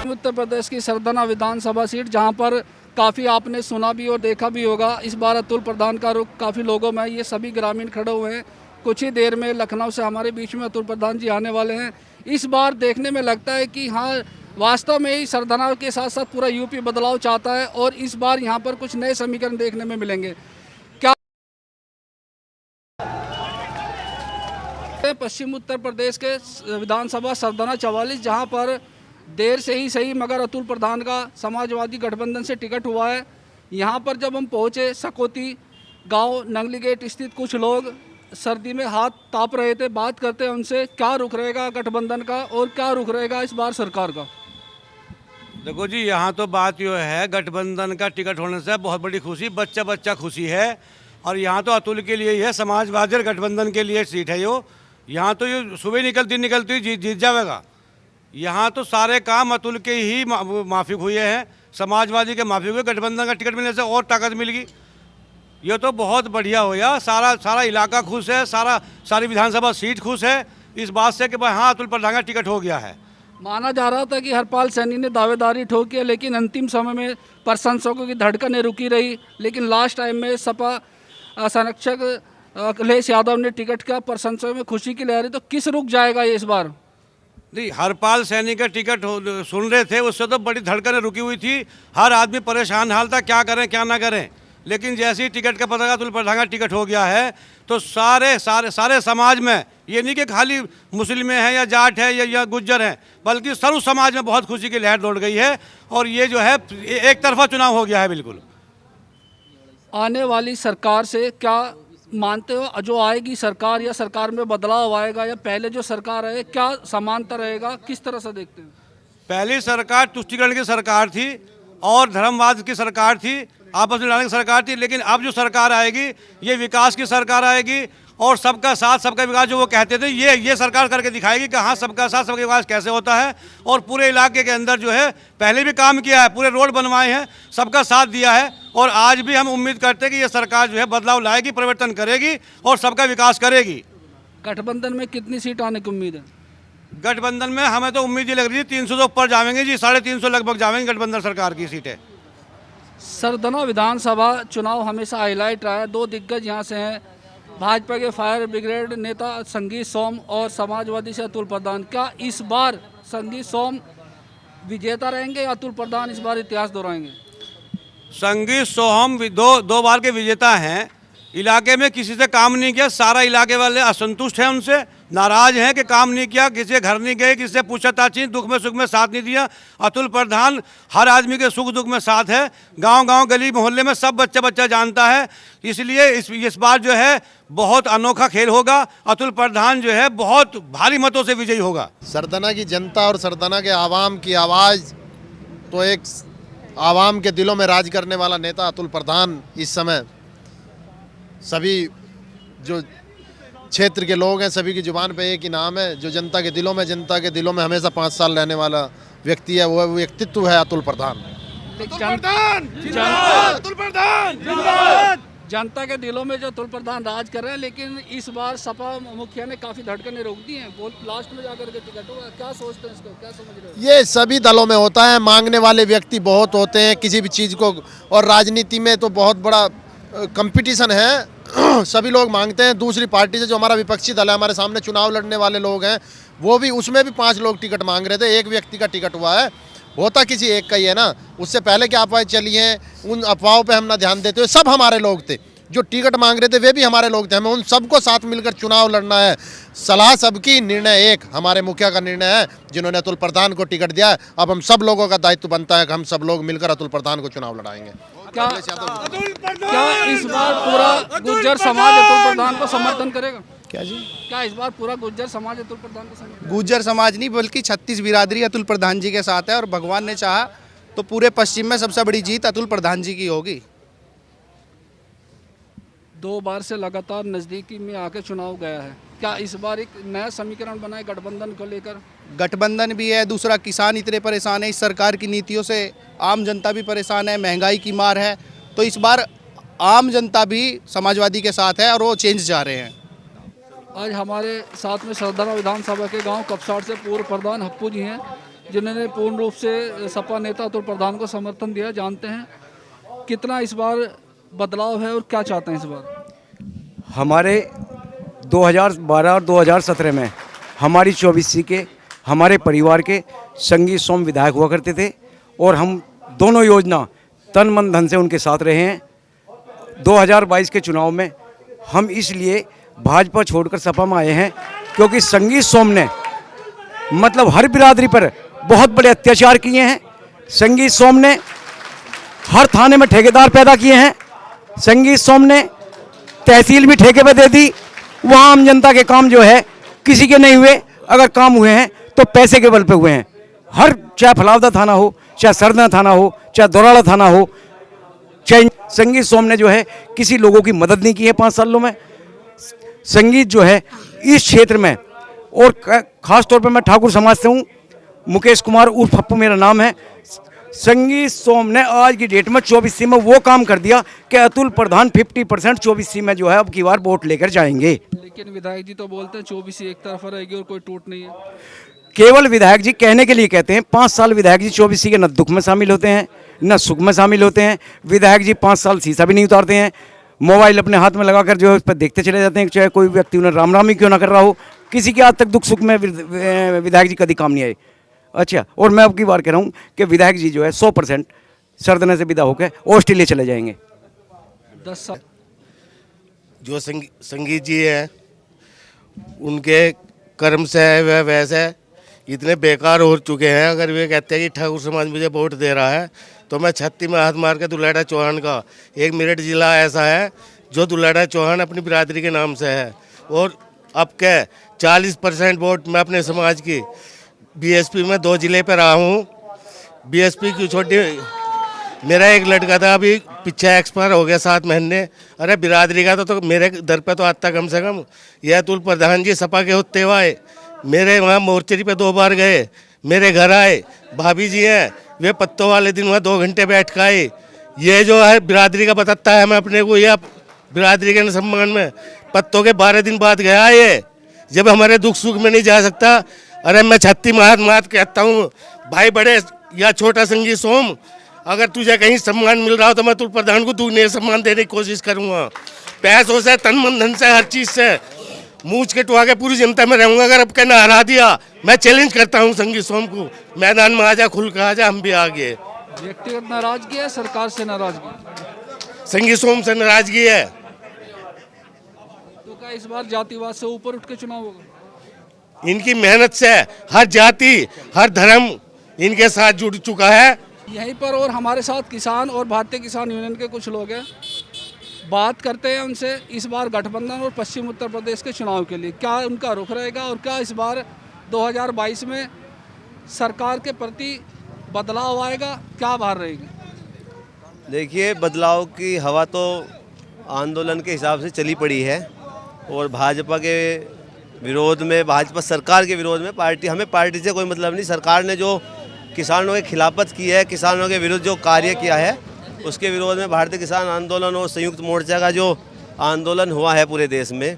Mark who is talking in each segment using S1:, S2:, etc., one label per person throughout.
S1: उत्तर प्रदेश की सरदाना विधानसभा सीट, जहां पर काफ़ी आपने सुना भी और देखा भी होगा, इस बार अतुल प्रधान का रुख काफ़ी लोगों में, ये सभी ग्रामीण खड़े हुए हैं। कुछ ही देर में लखनऊ से हमारे बीच में अतुल प्रधान जी आने वाले हैं। इस बार देखने में लगता है कि हाँ, वास्तव में ही सरदाना के साथ साथ पूरा यूपी बदलाव चाहता है और इस बार यहाँ पर कुछ नए समीकरण देखने में मिलेंगे। क्या पश्चिम उत्तर प्रदेश के विधानसभा सरदाना 44, जहाँ पर देर से ही सही मगर अतुल प्रधान का समाजवादी गठबंधन से टिकट हुआ है। यहाँ पर जब हम पहुँचे, सकौती गांव नंगली गेट स्थित कुछ लोग सर्दी में हाथ ताप रहे थे। बात करते हैं उनसे, क्या रुख रहेगा गठबंधन का और क्या रुख रहेगा इस बार सरकार का।
S2: देखो जी, यहाँ तो बात यो है, गठबंधन का टिकट होने से बहुत बड़ी खुशी, बच्चा बच्चा खुशी है। और यहाँ तो अतुल के लिए ही है, समाजवादी और गठबंधन के लिए सीट है यो। यहाँ तो ये सुबह निकलती जीत जाएगा। यहाँ तो सारे काम अतुल के ही माफिक हुए हैं, समाजवादी के माफिक हुए। गठबंधन का टिकट मिलने से और ताकत मिल गई। ये तो बहुत बढ़िया होया, सारा इलाका खुश है, सारी विधानसभा सीट खुश है इस बात से कि भाई हाँ, अतुल प्रधान का टिकट हो गया है।
S1: माना जा रहा था कि हरपाल सैनी ने दावेदारी ठोकी है, लेकिन अंतिम समय में प्रशंसकों की धड़कनें रुकी रही। लेकिन लास्ट टाइम में सपा संरक्षक अखिलेश यादव ने टिकट का प्रशंसकों में खुशी की लहर। तो किस रुक जाएगा ये इस बार?
S2: नहीं, हरपाल सैनी का टिकट सुन रहे थे, उससे तो बड़ी धड़कनें रुकी हुई थी। हर आदमी परेशान हाल था, क्या करें क्या ना करें। लेकिन जैसे ही टिकट का पता लगा अतुल प्रधान का टिकट हो गया है, तो सारे समाज में, ये नहीं कि खाली मुस्लिम हैं या जाट है या गुज्जर हैं, बल्कि सर्व समाज में बहुत खुशी की लहर दौड़ गई है। और ये जो है एक तरफा चुनाव हो गया है बिल्कुल।
S1: आने वाली सरकार से क्या मानते हो, जो आएगी सरकार या सरकार में बदलाव आएगा या पहले जो सरकार है, क्या समानता रहेगा, किस तरह से देखते हैं?
S2: पहली सरकार तुष्टिकरण की सरकार थी और धर्मवाद की सरकार थी, आपस में लड़ने की सरकार थी। लेकिन अब जो सरकार आएगी, ये विकास की सरकार आएगी और सबका साथ सबका विकास जो वो कहते थे, ये सरकार करके दिखाएगी कि हाँ, सबका साथ सबका विकास कैसे होता है। और पूरे इलाके के अंदर जो है पहले भी काम किया है, पूरे रोड बनवाए हैं, सबका साथ दिया है। और आज भी हम उम्मीद करते हैं कि ये सरकार जो है बदलाव लाएगी, परिवर्तन करेगी और सबका विकास करेगी।
S1: गठबंधन में कितनी सीट आने की उम्मीद है?
S2: गठबंधन में हमें तो उम्मीद ये लग रही है 300 से ऊपर जाएंगे जी, 350 लगभग जाएंगे गठबंधन सरकार की सीटें।
S1: सरदाना विधानसभा चुनाव हमेशा हाईलाइट रहा है। दो दिग्गज यहाँ से हैं, भाजपा के फायर ब्रिगेड नेता संगीत सोम और समाजवादी से अतुल प्रधान। क्या इस बार संगीत सोम विजेता रहेंगे या अतुल प्रधान इस बार इतिहास दोहराएंगे?
S2: संगीत सोहम दो बार के विजेता हैं। इलाके में किसी से काम नहीं किया, सारा इलाके वाले असंतुष्ट हैं, उनसे नाराज हैं कि काम नहीं किया, किसी के घर नहीं गए, किसी से पूछताछ नहीं, दुख में सुख में साथ नहीं दिया। अतुल प्रधान हर आदमी के सुख दुख में साथ है, गांव गली मोहल्ले में सब बच्चा जानता है। इसलिए इस बार जो है बहुत अनोखा खेल होगा। अतुल प्रधान जो है बहुत भारी मतों से विजयी होगा।
S3: सरदाना की जनता और सरदाना के आवाम की आवाज़, तो एक आवाम के दिलों में राज करने वाला नेता अतुल प्रधान इस समय सभी जो क्षेत्र के लोग हैं, सभी की जुबान पे एक ही नाम है, जो जनता के दिलों में हमेशा 5 साल रहने वाला व्यक्ति है, वो व्यक्तित्व है अतुल प्रधान।
S1: जनता के दिलों में जो अतुल प्रधान राज कर रहे हैं, लेकिन इस बार सपा मुखिया ने काफ़ी धड़कनें रोक दी हैं। वोट लास्ट में जाकर के टिकट होगा, क्या सोचते हैं इसको, क्या समझ रहे हो?
S3: ये सभी दलों में होता है, मांगने वाले व्यक्ति बहुत होते हैं किसी भी चीज़ को, और राजनीति में तो बहुत बड़ा कंपटीशन है। सभी लोग मांगते हैं दूसरी पार्टी से। जो हमारा विपक्षी दल है, हमारे सामने चुनाव लड़ने वाले लोग हैं, वो भी, उसमें भी 5 लोग टिकट मांग रहे थे, एक व्यक्ति का टिकट हुआ है। होता किसी एक का ही है ना। उससे पहले क्या अफवाहें चली हैं, उन अफवाहों पे हम ना ध्यान देते हुए, सब हमारे लोग थे जो टिकट मांग रहे थे, वे भी हमारे लोग थे। हमें उन सबको साथ मिलकर चुनाव लड़ना है। सलाह सबकी, निर्णय एक, हमारे मुखिया का निर्णय है जिन्होंने अतुल प्रधान को टिकट दिया है। अब हम सब लोगों का दायित्व बनता है कि हम सब लोग मिलकर अतुल प्रधान को चुनाव लड़ाएंगे।
S1: क्या इस बार पूरा गुर्जर समाज अतुल प्रधान को समर्थन करेगा?
S4: क्या जी?
S1: क्या इस बार पूरा गुर्जर समाज अतुल प्रधान को समर्थन?
S4: गुर्जर समाज नहीं, बल्कि 36 बिरादरी अतुल प्रधान जी के साथ है। और भगवान ने चाहा तो पूरे पश्चिम में सबसे बड़ी जीत अतुल प्रधान जी की होगी।
S1: 2 बार से लगातार नज़दीकी में आके चुनाव गया है। क्या इस बार एक नया समीकरण बना है गठबंधन को लेकर?
S4: गठबंधन भी है, दूसरा किसान इतने परेशान है इस सरकार की नीतियों से, आम जनता भी परेशान है, महंगाई की मार है। तो इस बार आम जनता भी समाजवादी के साथ है और वो चेंज जा रहे हैं।
S1: आज हमारे साथ में सरदाना विधानसभा के गांव कपसाड़ से पूर्व प्रधान हप्पू जी हैं। जिन्होंने पूर्ण रूप से सपा नेता अतुल प्रधान को समर्थन दिया। जानते हैं कितना इस बार बदलाव है और क्या चाहते हैं इस बार।
S5: हमारे 2012 और 2017 में हमारी 24C के हमारे परिवार के संगी सोम विधायक हुआ करते थे और हम दोनों योजना तन मन धन से उनके साथ रहे हैं। 2022 के चुनाव में हम इसलिए भाजपा छोड़कर सपा में आए हैं क्योंकि संगी सोम ने मतलब हर बिरादरी पर बहुत बड़े अत्याचार किए हैं। संगी सोम ने हर थाने में ठेकेदार पैदा किए हैं। संगी सोम ने तहसील भी ठेके पे दे दी। वहाँ आम जनता के काम जो है किसी के नहीं हुए, अगर काम हुए हैं तो पैसे के बल पे हुए हैं। हर चाहे फलावदा थाना हो, चाहे सरना थाना हो, चाहे दोराला थाना हो, चाहे संगीत सोम ने जो है किसी लोगों की मदद नहीं की है 5 सालों में। संगीत जो है इस क्षेत्र में और ख़ास तौर पे मैं ठाकुर समाज से हूँ, मुकेश कुमार उर्फ पप्पू मेरा नाम है। संगीत सोम ने आज की डेट में 24C में वो काम कर दिया कि अतुल प्रधान 50% 24C में जो है अब की बार वोट लेकर जाएंगे।
S1: लेकिन विधायक जी तो बोलते हैं 24C एक तरफा रहेगी और कोई टूट नहीं है।
S5: केवल विधायक जी कहने के लिए कहते हैं। 5 साल विधायक जी 24C के न दुख में शामिल होते हैं न सुख में शामिल होते हैं। विधायक जी 5 साल शीशा भी नहीं उतारते हैं। मोबाइल अपने हाथ में लगाकर जो है उस पर देखते चले जाते हैं, चाहे कोई व्यक्ति उन्हें राम राम ही क्यों ना कर रहा हो। किसी के आज तक दुख सुख में विधायक जी कभी काम नहीं आए। अच्छा, और मैं अब की बार कह रहा हूँ कि विधायक जी जो है 100% सरदने से विदा होकर ऑस्ट्रेलिया चले जाएंगे।
S1: 10 साल
S6: जो संगीत जी हैं उनके कर्म से है वह वैसे इतने बेकार हो चुके हैं। अगर वे कहते हैं कि ठाकुर समाज मुझे वोट दे रहा है तो मैं छत्ती में हाथ मार के दुल्हेड़ा चौहान का, एक मेरठ जिला ऐसा है जो दुल्हेड़ा चौहान अपनी बिरादरी के नाम से है और अब के 40% वोट मैं अपने समाज की बीएसपी में 2 जिले पर रहा हूँ। बीएसपी की छोटी मेरा एक लड़का था अभी पीछे एक्सपायर हो गया 7 महीने। अरे बिरादरी का तो मेरे दर पे तो आता कम से कम। यह अतुल प्रधान जी सपा के होते हुए मेरे वहाँ मोर्चरी पे 2 बार गए, मेरे घर आए। भाभी जी हैं वे पत्तों वाले दिन वहाँ 2 घंटे बैठ के आए। ये जो है बिरादरी का बताता है मैं अपने को, या बिरादरी के सम्मान में पत्तों के 12 दिन बाद गया ये, जब हमारे दुख सुख में नहीं जा सकता। अरे मैं छत्ती मात कहता हूँ भाई बड़े या छोटा संगीत सोम, अगर तुझे कहीं सम्मान मिल रहा हो तो मैं अतुल प्रधान को दुगने सम्मान देने की कोशिश करूँगा। पैसों से, तन मन धन से, हर चीज़ से मूछ के टुआ के पूरी जनता में रहूँगा। अगर अब कहना हरा दिया, मैं चैलेंज करता हूँ संगीत सोम को, मैदान में आ जा, खुल कर आ जा, हम भी आ गए।
S1: व्यक्तिगत नाराजगी है, सरकार से नाराजगी?
S6: संगीत सोम से नाराजगी है।
S1: तो क्या इस बार जातिवाद से ऊपर उठ के चुनाव होगा?
S6: इनकी मेहनत से हर जाति हर धर्म इनके साथ जुड़ चुका है।
S1: यहीं पर और हमारे साथ किसान और भारतीय किसान यूनियन के कुछ लोग हैं, बात करते हैं उनसे इस बार गठबंधन और पश्चिम उत्तर प्रदेश के चुनाव के लिए क्या उनका रुख रहेगा और क्या इस बार 2022 में सरकार के प्रति बदलाव आएगा, क्या बाहर रहेगी?
S7: देखिए, बदलाव की हवा तो आंदोलन के हिसाब से चली पड़ी है और भाजपा के विरोध में, भाजपा सरकार के विरोध में हमें पार्टी से कोई मतलब नहीं। सरकार ने जो किसानों के खिलाफत की है, किसानों के विरुद्ध जो कार्य किया है, उसके विरोध में भारतीय किसान आंदोलन और संयुक्त मोर्चा का जो आंदोलन हुआ है पूरे देश में,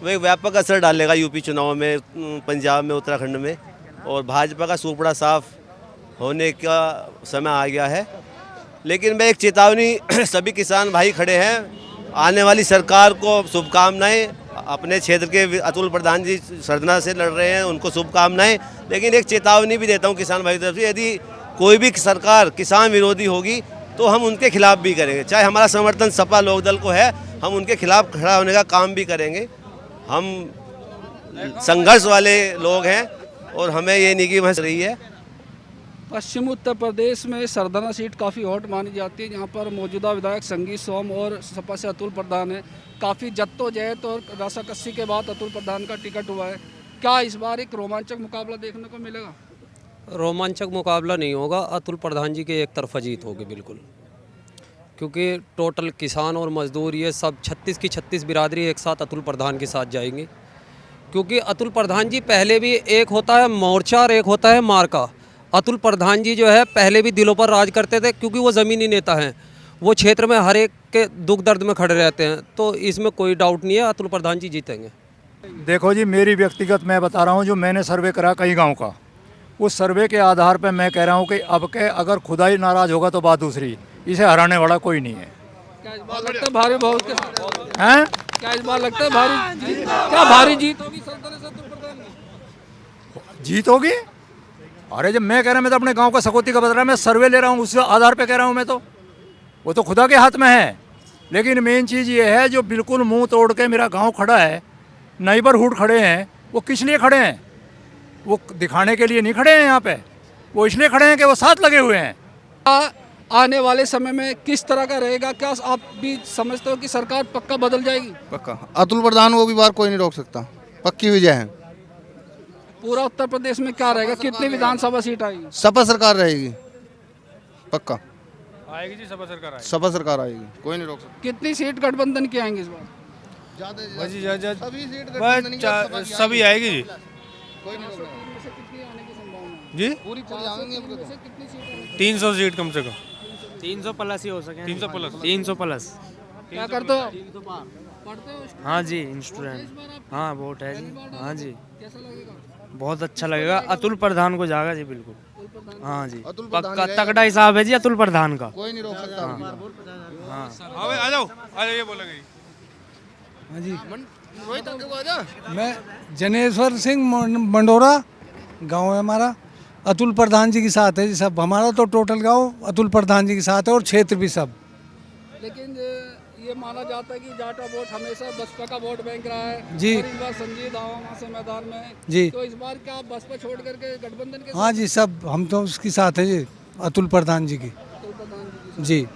S7: वो एक व्यापक असर डालेगा यूपी चुनाव में, पंजाब में, उत्तराखंड में। और भाजपा का सूपड़ा साफ होने का समय आ गया है। लेकिन मैं एक चेतावनी सभी किसान भाई खड़े हैं, आने वाली सरकार को शुभकामनाएं। अपने क्षेत्र के अतुल प्रधान जी सरदना से लड़ रहे हैं, उनको शुभकामनाएं। लेकिन एक चेतावनी भी देता हूं किसान भाई की तरफ से, यदि कोई भी सरकार किसान विरोधी होगी तो हम उनके खिलाफ भी करेंगे। चाहे हमारा समर्थन सपा लोकदल को है, हम उनके खिलाफ खड़ा होने का काम भी करेंगे। हम संघर्ष वाले लोग हैं और हमें ये नहीं कि बहस रही है।
S1: पश्चिम उत्तर प्रदेश में सरदाना सीट काफ़ी हॉट मानी जाती है, जहाँ पर मौजूदा विधायक संगीत सोम और सपा से अतुल प्रधान है। काफ़ी जद्दोजहद और रस्साकस्सी के बाद अतुल प्रधान का टिकट हुआ है। क्या इस बार एक रोमांचक मुकाबला देखने को मिलेगा?
S8: रोमांचक मुकाबला नहीं होगा, अतुल प्रधान जी की एक तरफा जीत होगी बिल्कुल, क्योंकि टोटल किसान और मजदूर ये सब 36 की 36 बिरादरी एक साथ अतुल प्रधान के साथ जाएंगे। क्योंकि अतुल प्रधान जी पहले भी, एक होता है मोर्चा और एक होता है मार्का। अतुल प्रधान जी जो है पहले भी दिलों पर राज करते थे, क्योंकि वो ज़मीनी नेता हैं, वो क्षेत्र में हर एक के दुख दर्द में खड़े रहते हैं। तो इसमें कोई डाउट नहीं है, अतुल प्रधान जी जीतेंगे।
S9: देखो जी, मेरी व्यक्तिगत मैं बता रहा हूँ, जो मैंने सर्वे करा कई गांव का, उस सर्वे के आधार पर मैं कह रहा हूँ कि अब के अगर खुदा ही नाराज़ होगा तो बात दूसरी, इसे हराने वाला कोई नहीं है।
S1: क्या इस बार लगता है भारी बहुत के साथ?
S9: हैं?
S1: क्या इस बार लगता है भारी जीत होगी संतरे से अतुल प्रधान की?
S9: जीत होगी? अरे जब मैं कह रहा हूँ, मैं तो अपने गांव का सकौती का बता रहा, मैं सर्वे ले रहा हूँ, उस आधार पे कह रहा हूँ मैं तो, वो तो खुदा के हाथ में है। लेकिन मेन चीज़ ये है, जो बिल्कुल मुंह तोड़ के मेरा गांव खड़ा है, नेबरहुड खड़े हैं, वो किस लिए खड़े हैं? वो दिखाने के लिए नहीं खड़े हैं यहाँ पे, वो इसलिए खड़े हैं कि वो साथ लगे हुए हैं।
S1: आने वाले समय में किस तरह का रहेगा? क्या आप भी समझते हो कि सरकार पक्का बदल जाएगी?
S4: पक्का अतुल प्रधान को भी बार कोई नहीं रोक सकता, पक्की विजय है।
S1: पूरा उत्तर प्रदेश में क्या रहेगा? कितनी विधानसभा सीट आएगी?
S4: सपा सरकार रहेगी, पक्का
S10: आएगी जी, सपा सरकार आएगी।
S4: सपा सरकार आएगी, कोई नहीं रोक सकता।
S1: कितनी सीट गठबंधन की आएंगी इस बार?
S10: सभी आएगी जी। जी 300 सीट कम से कम,
S11: 300 प्लस ही हो सके।
S10: 300 प्लस।
S11: 300 प्लस।
S1: क्या करते हो? पढ़ते हो?
S11: हाँ जी, स्टूडेंट। हाँ वोट है जी। हाँ जी,
S1: कैसा लगेगा?
S11: बहुत अच्छा लगेगा। अतुल प्रधान को जाएगा जी, बिल्कुल। हाँ जी, पक्का तगड़ा हिसाब है जी अतुल प्रधान का,
S4: कोई नहीं रोक सकता।
S10: हाँ आ जाओ ये बोलेंगे।
S12: हाँ जी, मैं जनेश्वर सिंह मंडोरा, गांव है हमारा। अतुल प्रधान जी के साथ है जी सब, हमारा तो टोटल गांव अतुल प्रधान जी के साथ है, और क्षेत्र भी सब।
S1: लेकिन ये माना जाता है कि जाटा वोट हमेशा बसपा का वोट बैंक रहा है
S12: जी।
S1: और इस बार संजय दावा से मैदान में
S12: जी।
S1: तो इस बार क्या आप बसपा छोड़ करके गठबंधन के
S12: हाँ जी, सब हम तो उसके साथ है जी, अतुल प्रधान जी की।
S1: अतुल प्रधान जी
S12: जी।